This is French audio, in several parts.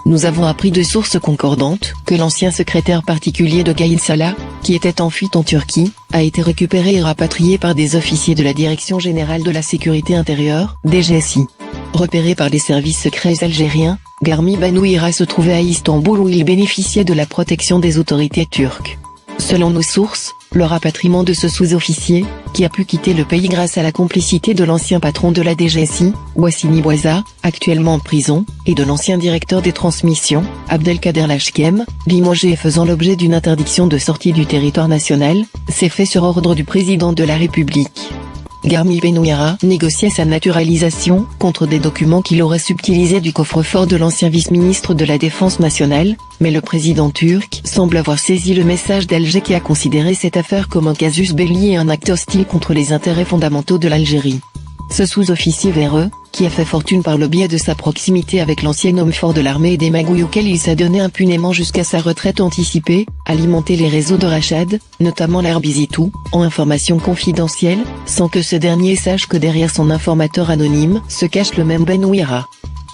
Nous avons appris de sources concordantes que l'ancien secrétaire particulier de Gaïd Salah, qui était en fuite en Turquie, a été récupéré et rapatrié par des officiers de la Direction Générale de la Sécurité Intérieure, DGSI. Repéré par les services secrets algériens, Garmi Benouira se trouvait à Istanbul où il bénéficiait de la protection des autorités turques. Selon nos sources, le rapatriement de ce sous-officier, qui a pu quitter le pays grâce à la complicité de l'ancien patron de la DGSI, Wassini Bouaza, actuellement en prison, et de l'ancien directeur des transmissions, Abdelkader Lachkem, limogé et faisant l'objet d'une interdiction de sortie du territoire national, s'est fait sur ordre du président de la République. Garmi Benouira négociait sa naturalisation contre des documents qu'il aurait subtilisés du coffre-fort de l'ancien vice-ministre de la Défense nationale, mais le président turc semble avoir saisi le message d'Alger qui a considéré cette affaire comme un casus belli et un acte hostile contre les intérêts fondamentaux de l'Algérie. Ce sous-officier véreux, qui a fait fortune par le biais de sa proximité avec l'ancien homme fort de l'armée et des magouilles auxquels il s'adonnait impunément jusqu'à sa retraite anticipée, alimentait les réseaux de Rachad, notamment l'Arbizitou, en informations confidentielles, sans que ce dernier sache que derrière son informateur anonyme se cache le même Benouira.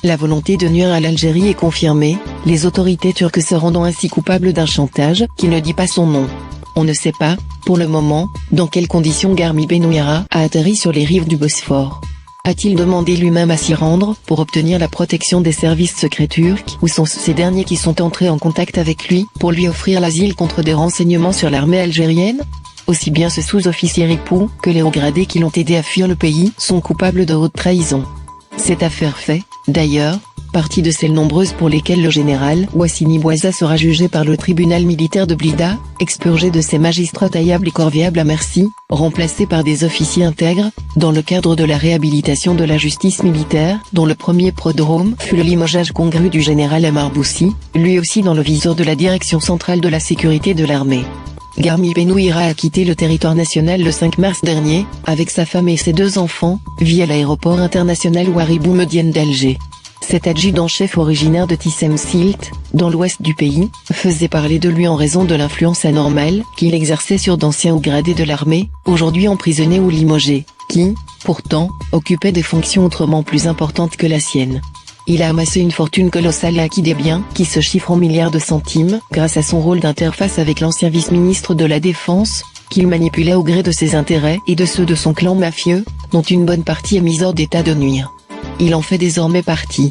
La volonté de nuire à l'Algérie est confirmée, les autorités turques se rendant ainsi coupables d'un chantage qui ne dit pas son nom. On ne sait pas, pour le moment, dans quelles conditions Garmi Benouira a atterri sur les rives du Bosphore. A-t-il demandé lui-même à s'y rendre pour obtenir la protection des services secrets turcs ou sont-ce ces derniers qui sont entrés en contact avec lui pour lui offrir l'asile contre des renseignements sur l'armée algérienne? Aussi bien ce sous-officier époux que les hauts gradés qui l'ont aidé à fuir le pays sont coupables de haute trahison. Cette affaire fait, d'ailleurs, partie de celles nombreuses pour lesquelles le général Wassini Bouaza sera jugé par le tribunal militaire de Blida, expurgé de ses magistrats taillables et corvéables à merci, remplacés par des officiers intègres, dans le cadre de la réhabilitation de la justice militaire, dont le premier prodrome fut le limogeage congru du général Amar Boussi, lui aussi dans le viseur de la Direction centrale de la sécurité de l'armée. Garmi Benouira a quitté le territoire national le 5 mars dernier, avec sa femme et ses 2 enfants, via l'aéroport international Ouari Boumedienne d'Alger. Cet adjudant-chef originaire de Tissem-Silt, dans l'ouest du pays, faisait parler de lui en raison de l'influence anormale qu'il exerçait sur d'anciens hauts gradés de l'armée, aujourd'hui emprisonnés ou limogés, qui, pourtant, occupaient des fonctions autrement plus importantes que la sienne. Il a amassé une fortune colossale et acquis des biens qui se chiffrent en milliards de centimes grâce à son rôle d'interface avec l'ancien vice-ministre de la Défense, qu'il manipulait au gré de ses intérêts et de ceux de son clan mafieux, dont une bonne partie est mise hors d'état de nuire. Il en fait désormais partie.